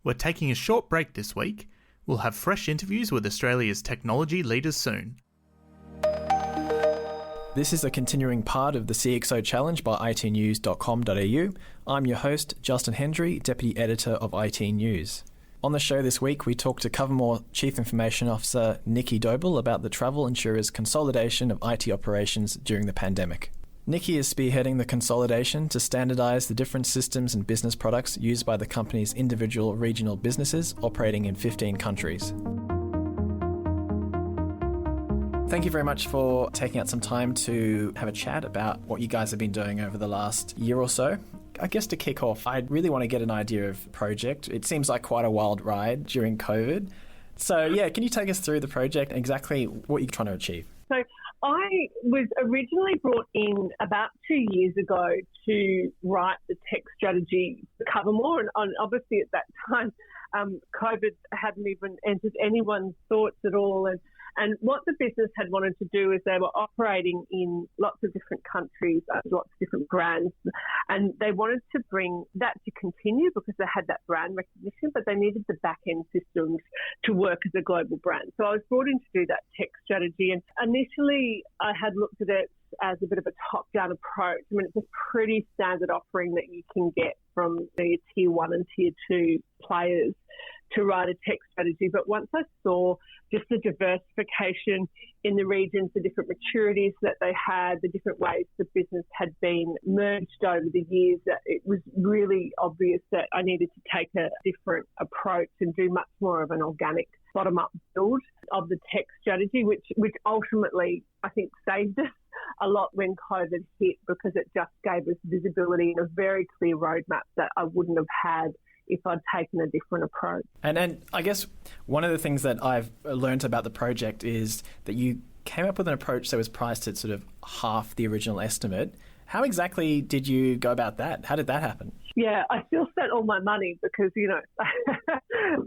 We're taking a short break this week. We'll have fresh interviews with Australia's technology leaders soon. This is a continuing part of the CXO Challenge by itnews.com.au. I'm your host, Justin Hendry, Deputy Editor of IT News. On the show this week, we talked to Covermore Chief Information Officer Nicki Doble about the travel insurer's consolidation of IT operations during the pandemic. Nicki is spearheading the consolidation to standardise the different systems and business products used by the company's individual regional businesses operating in 15 countries. Thank you very much for taking out some time to have a chat about what you guys have been doing over the last year or so. I guess to kick off, I really want to get an idea of the project. It seems like quite a wild ride during COVID. So yeah, can you take us through the project and exactly what you're trying to achieve? So I was originally brought in about 2 years ago to write the tech strategy for Covermore, and obviously at that time, COVID hadn't even entered anyone's thoughts at all. And what the business had wanted to do is they were operating in lots of different countries, lots of different brands, and they wanted to bring that to continue because they had that brand recognition, but they needed the back-end systems to work as a global brand. So I was brought in to do that tech strategy, and initially I had looked at it as a bit of a top-down approach. I mean, it's a pretty standard offering that you can get from your tier 1 and tier 2 players to write a tech strategy. But once I saw just the diversification in the regions, the different maturities that they had, the different ways the business had been merged over the years, that it was really obvious that I needed to take a different approach and do much more of an organic bottom-up build of the tech strategy, which ultimately I think saved us a lot when COVID hit, because it just gave us visibility and a very clear roadmap that I wouldn't have had if I'd taken a different approach. And I guess one of the things that I've learned about the project is that you came up with an approach that was priced at sort of half the original estimate. How exactly did you go about that? How did that happen? Yeah, I still spent all my money because,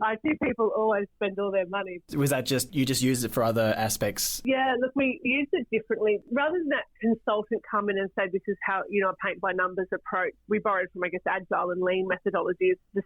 IT people always spend all their money. Was that you just used it for other aspects? Yeah, look, we used it differently. Rather than that consultant come in and say, this is how, a paint by numbers approach, we borrowed from, agile and lean methodologies, the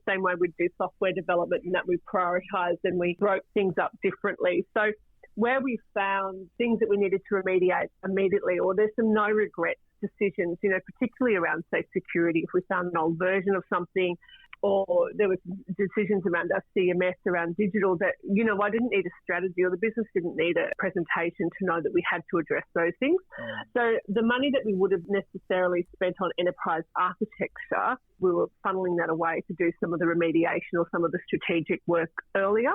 same way we'd do software development, and that we prioritised and we broke things up differently. So where we found things that we needed to remediate immediately, or there's some no regrets decisions, particularly around, say, security, if we found an old version of something, or there were decisions around our CMS, around digital, that, I didn't need a strategy, or the business didn't need a presentation to know that we had to address those things. So the money that we would have necessarily spent on enterprise architecture, we were funneling that away to do some of the remediation or some of the strategic work earlier.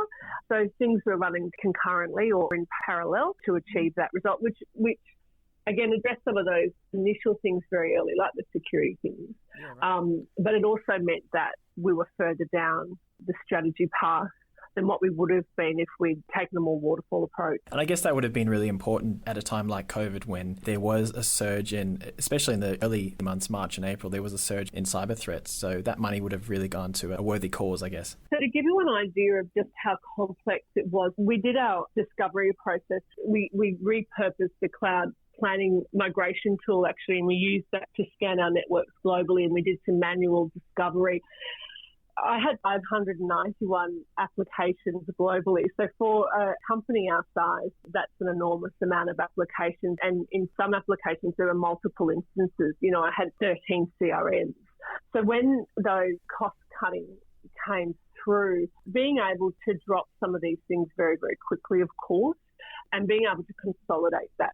So things were running concurrently or in parallel to achieve that result, which again, address some of those initial things very early, like the security things. Yeah, right. But it also meant that we were further down the strategy path than what we would have been if we'd taken a more waterfall approach. And I guess that would have been really important at a time like COVID, when there was a surge especially in the early months, March and April, there was a surge in cyber threats. So that money would have really gone to a worthy cause, I guess. So to give you an idea of just how complex it was, we did our discovery process. We repurposed the cloud planning migration tool, actually, and we used that to scan our networks globally, and we did some manual discovery. I had 591 applications globally. So for a company our size, that's an enormous amount of applications. And in some applications, there are multiple instances. I had 13 CRMs. So when those cost cutting came through, being able to drop some of these things very, very quickly, of course, and being able to consolidate that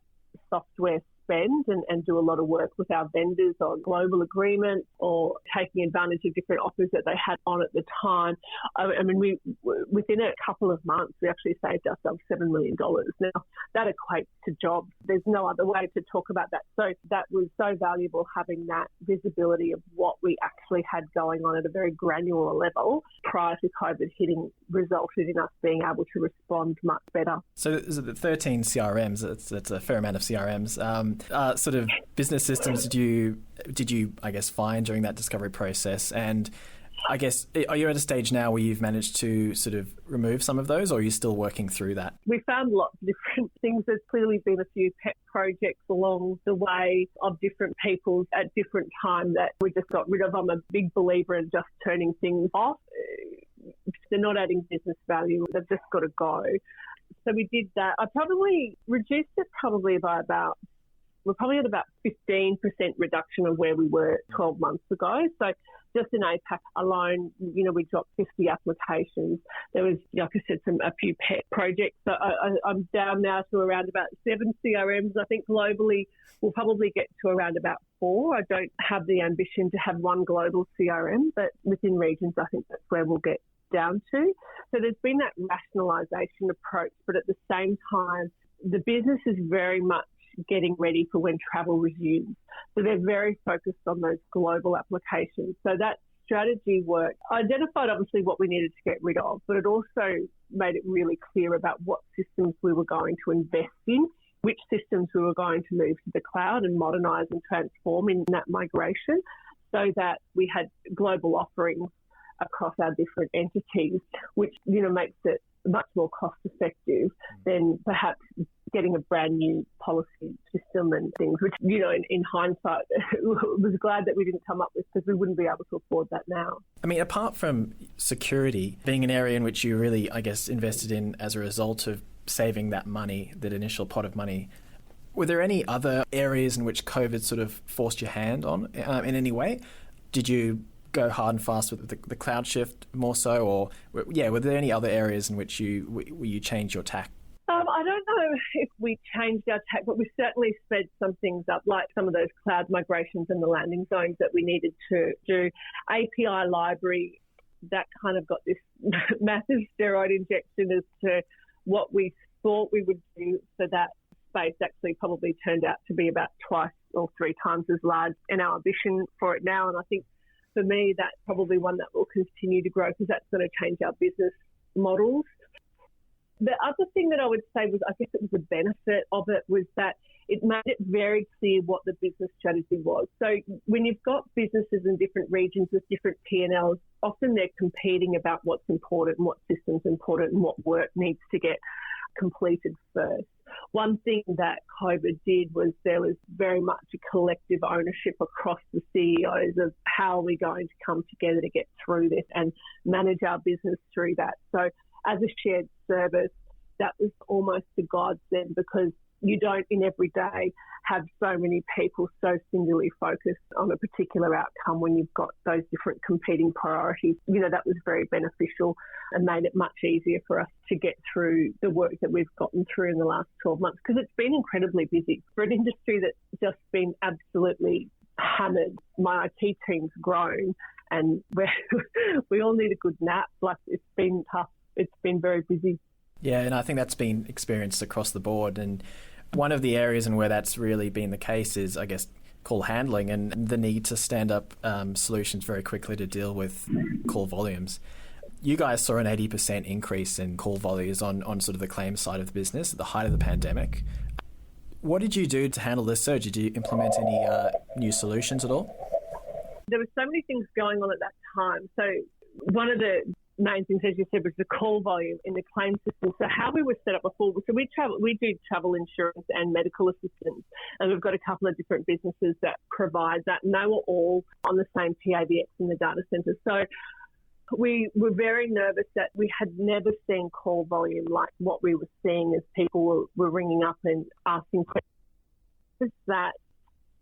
software spend and do a lot of work with our vendors on global agreements or taking advantage of different offers that they had on at the time. I mean, we within a couple of months, we actually saved ourselves $7 million. Now, that equates to jobs. There's no other way to talk about that. So that was so valuable, having that visibility of what we actually had going on at a very granular level prior to COVID hitting, resulted in us being able to respond much better. So the 13 CRMs, that's a fair amount of CRMs. Sort of business systems did you, I guess, find during that discovery process? And I guess, are you at a stage now where you've managed to sort of remove some of those, or are you still working through that? We found lots of different things. There's clearly been a few pet projects along the way of different people at different times that we just got rid of. I'm a big believer in just turning things off. They're not adding business value. They've just got to go. So we did that. I probably reduced it we're probably at about 15% reduction of where we were 12 months ago. So just in APAC alone, we dropped 50 applications. There was, like I said, a few pet projects. So I'm down now to around about 7 CRMs. I think globally we'll probably get to around about 4. I don't have the ambition to have one global CRM, but within regions, I think that's where we'll get down to. So there's been that rationalisation approach, but at the same time, the business is very much getting ready for when travel resumes. So they're very focused on those global applications. So that strategy work identified obviously what we needed to get rid of, but it also made it really clear about what systems we were going to invest in, which systems we were going to move to the cloud and modernise and transform in that migration, so that we had global offerings across our different entities, which makes it much more cost effective than perhaps getting a brand new policy system and things, which, in hindsight, was glad that we didn't come up with, because we wouldn't be able to afford that now. I mean, apart from security being an area in which you really, I guess, invested in as a result of saving that money, that initial pot of money, were there any other areas in which COVID sort of forced your hand on in any way? Did you go hard and fast with the cloud shift more so, or were there any other areas in which you changed your tack? I don't know if we changed our tack, but we certainly sped some things up, like some of those cloud migrations and the landing zones that we needed to do. API library, that kind of got this massive steroid injection as to what we thought we would do. So that space actually probably turned out to be about 2 or 3 times as large in our ambition for it now. And I think for me, that's probably one that will continue to grow, because that's going to change our business models. The other thing that I would say was, I guess it was the benefit of it, was that it made it very clear what the business strategy was. So when you've got businesses in different regions with different P&Ls, often they're competing about what's important and what system's important and what work needs to get completed first. One thing that COVID did was there was very much a collective ownership across the CEOs of how are we going to come together to get through this and manage our business through that. So as a shared service, that was almost a godsend, because you don't in every day have so many people so singularly focused on a particular outcome when you've got those different competing priorities. That was very beneficial and made it much easier for us to get through the work that we've gotten through in the last 12 months, because it's been incredibly busy for an industry that's just been absolutely hammered. My IT team's grown and we all need a good nap. Like, it's been tough. It's been very busy. Yeah, and I think that's been experienced across the board. And one of the areas in where that's really been the case is, I guess, call handling and the need to stand up solutions very quickly to deal with call volumes. You guys saw an 80% increase in call volumes on sort of the claims side of the business at the height of the pandemic. What did you do to handle this surge? Did you implement any new solutions at all? There were so many things going on at that time. So one of the main things, as you said, was the call volume in the claim system. So how we were set up before, so we do travel insurance and medical assistance, and we've got a couple of different businesses that provide that, and they were all on the same PABX in the data centre. So we were very nervous that we had never seen call volume like what we were seeing as people were ringing up and asking questions. That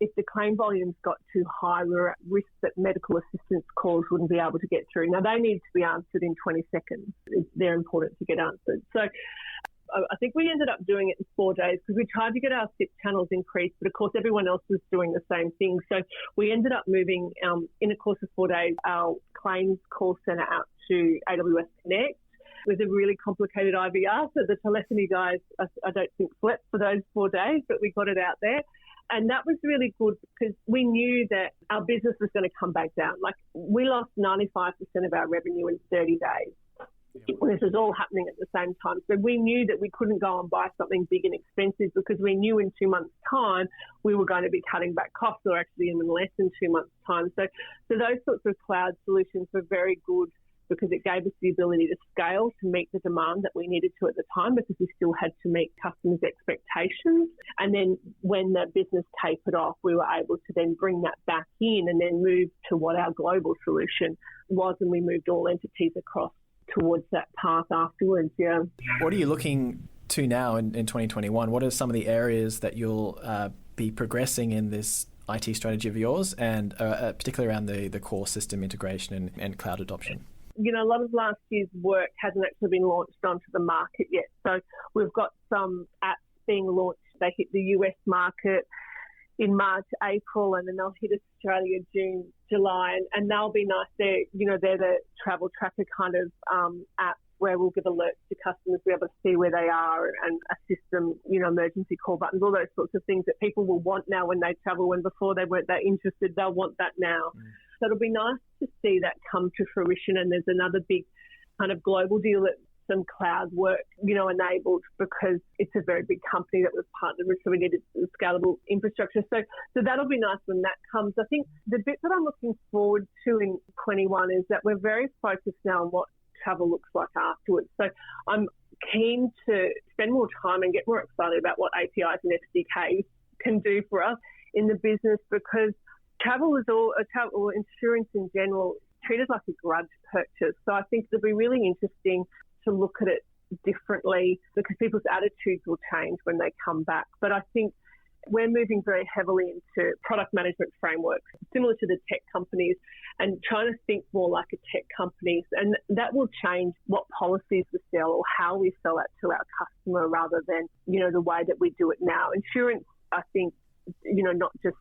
if the claim volumes got too high, we were at risk that medical assistance calls wouldn't be able to get through. Now, they need to be answered in 20 seconds. They're important to get answered. So I think we ended up doing it in 4 days, because we tried to get our SIP channels increased, but of course everyone else was doing the same thing. So we ended up moving, in a course of 4 days, our claims call centre out to AWS Connect with a really complicated IVR. So the telephony guys, I don't think slept for those 4 days, but we got it out there. And that was really good, because we knew that our business was going to come back down. Like, we lost 95% of our revenue in 30 days. This is all happening at the same time. So we knew that we couldn't go and buy something big and expensive, because we knew in 2 months' time we were going to be cutting back costs, or actually in less than 2 months' time. So those sorts of cloud solutions were very good, because it gave us the ability to scale to meet the demand that we needed to at the time, because we still had to meet customers' expectations. And then when the business tapered off, we were able to then bring that back in and then move to what our global solution was, and we moved all entities across towards that path afterwards, yeah. What are you looking to now in 2021? What are some of the areas that you'll be progressing in this IT strategy of yours, and particularly around the core system integration and cloud adoption? You know, a lot of last year's work hasn't actually been launched onto the market yet. So we've got some apps being launched. They hit the US market in March, April, and then they'll hit Australia June, July, and they'll be nice. They're the travel tracker kind of app where we'll give alerts to customers, be able to see where they are and assist them, emergency call buttons, all those sorts of things that people will want now when they travel, when before they weren't that interested, they'll want that now. So it'll be nice to see that come to fruition. And there's another big kind of global deal that some cloud work, enabled, because it's a very big company that we've partnered with, so we needed scalable infrastructure. So that'll be nice when that comes. I think the bit that I'm looking forward to in 21 is that we're very focused now on what travel looks like afterwards. So I'm keen to spend more time and get more excited about what APIs and SDKs can do for us in the business, because travel is or insurance in general treated like a grudge purchase. So I think it'll be really interesting to look at it differently, because people's attitudes will change when they come back. But I think we're moving very heavily into product management frameworks, similar to the tech companies, and trying to think more like a tech company. And that will change what policies we sell or how we sell that to our customer, rather than, the way that we do it now. Insurance, I think, not just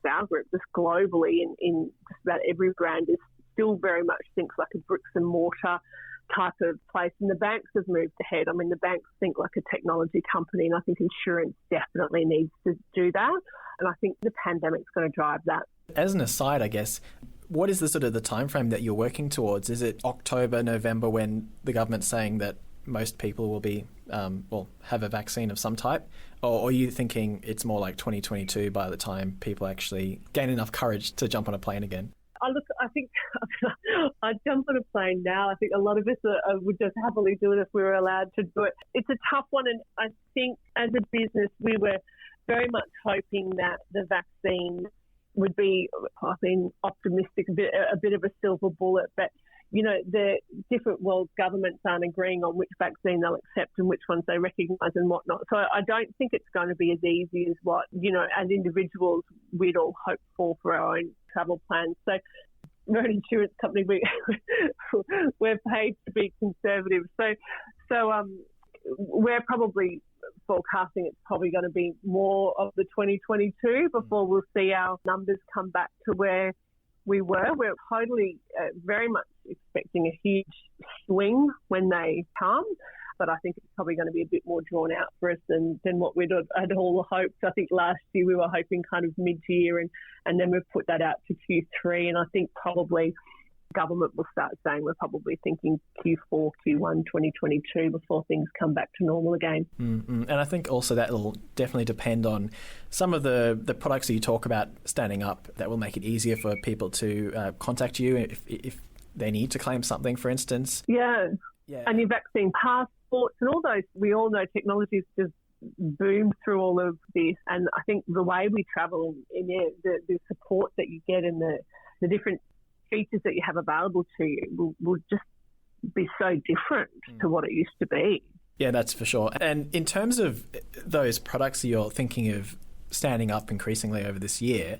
our group, just globally in just about every brand is still very much thinks like a bricks and mortar type of place. And the banks have moved ahead. I mean, the banks think like a technology company, and I think insurance definitely needs to do that. And I think the pandemic's going to drive that. As an aside, I guess, what is the sort of the time frame that you're working towards? Is it October, November, when the government's saying that most people will be have a vaccine of some type? Or are you thinking it's more like 2022 by the time people actually gain enough courage to jump on a plane again? I think I'd jump on a plane now. I think a lot of us would just happily do it if we were allowed to do it. It's a tough one, and I think as a business we were very much hoping that the vaccine would be, optimistic, a bit of a silver bullet, but the different world governments aren't agreeing on which vaccine they'll accept and which ones they recognise and whatnot. So I don't think it's going to be as easy as what, as individuals we'd all hope for our own travel plans. So we're an insurance company. We're paid to be conservative. So we're probably forecasting it's probably going to be more of the 2022 before we'll see our numbers come back to where we were. We're totally very much expecting a huge swing when they come, but I think it's probably going to be a bit more drawn out for us than what we'd had all hoped. I think last year we were hoping kind of mid-year, and then we've put that out to Q3, and I think probably government will start saying we're probably thinking Q4, Q1 2022 before things come back to normal again. Mm-hmm. And I think also that will definitely depend on some of the products that you talk about standing up that will make it easier for people to contact you if they need to claim something, for instance. Yeah. And your vaccine passports and all those, we all know technology's just boomed through all of this. And I think the way we travel and the support that you get and the different features that you have available to you will just be so different to what it used to be. Yeah, that's for sure. And in terms of those products that you're thinking of standing up increasingly over this year,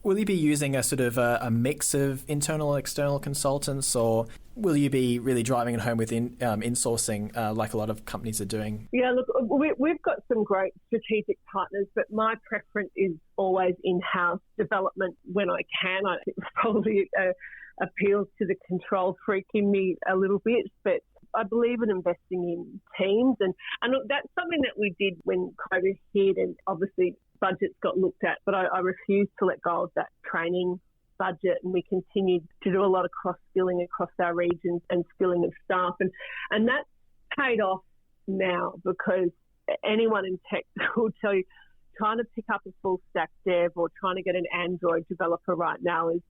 will you be using a sort of a mix of internal and external consultants, or will you be really driving it home with insourcing like a lot of companies are doing? Yeah, look, we've got some great strategic partners, but my preference is always in-house development when I can. I think it probably appeals to the control freak in me a little bit, but I believe in investing in teams. And look, that's something that we did when COVID hit, and obviously budgets got looked at, but I refused to let go of that training budget, and we continued to do a lot of cross-skilling across our regions and skilling of staff. And that's paid off now, because anyone in tech will tell you trying to pick up a full stack dev or trying to get an Android developer right now is,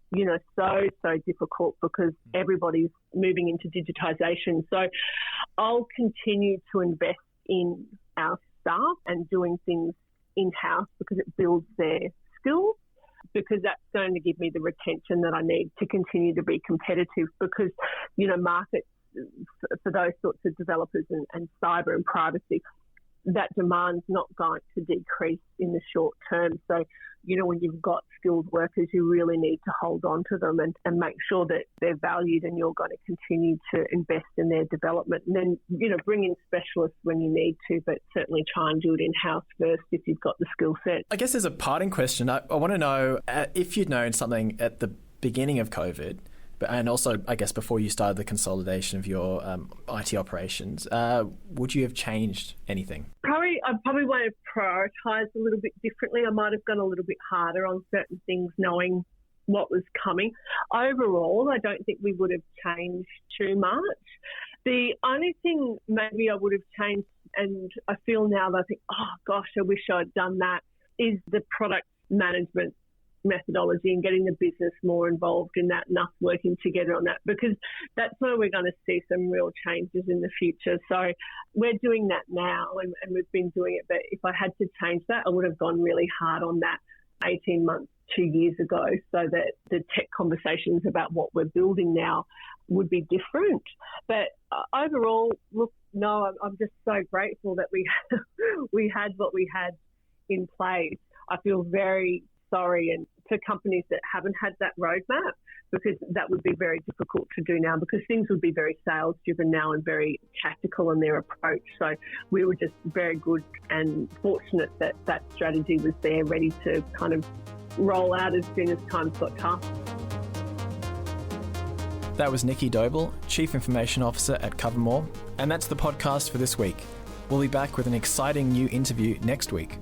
so difficult, because everybody's moving into digitization. So I'll continue to invest in our staff and doing things in-house, because it builds their skills, because that's going to give me the retention that I need to continue to be competitive, because, markets for those sorts of developers and cyber and privacy, that demand's not going to decrease in the short term. So, when you've got skilled workers, you really need to hold on to them and make sure that they're valued, and you're going to continue to invest in their development. And then, bring in specialists when you need to, but certainly try and do it in-house first if you've got the skill set. I guess there's a parting question. I want to know if you'd known something at the beginning of COVID, and also, I guess, before you started the consolidation of your IT operations, would you have changed anything? I probably want to prioritise a little bit differently. I might have gone a little bit harder on certain things, knowing what was coming. Overall, I don't think we would have changed too much. The only thing maybe I would have changed, and I feel now that I think, oh gosh, I wish I'd done that, is the product management methodology and getting the business more involved in that and us working together on that, because that's where we're going to see some real changes in the future. So we're doing that now and we've been doing it, but if I had to change that, I would have gone really hard on that 18 months, 2 years ago, so that the tech conversations about what we're building now would be different. But overall, look, no, I'm just so grateful that we had what we had in place. I feel very sorry and for companies that haven't had that roadmap, because that would be very difficult to do now, because things would be very sales driven now and very tactical in their approach. So we were just very good and fortunate that that strategy was there, ready to kind of roll out as soon as times got tough. That was Nicki Doble, Chief Information Officer at Covermore, and that's the podcast for this week. We'll be back with an exciting new interview next week.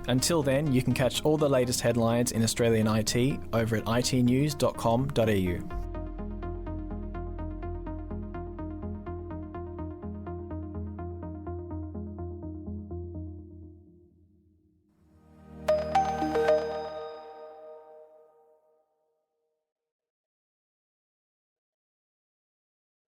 Until then, you can catch all the latest headlines in Australian IT over at itnews.com.au.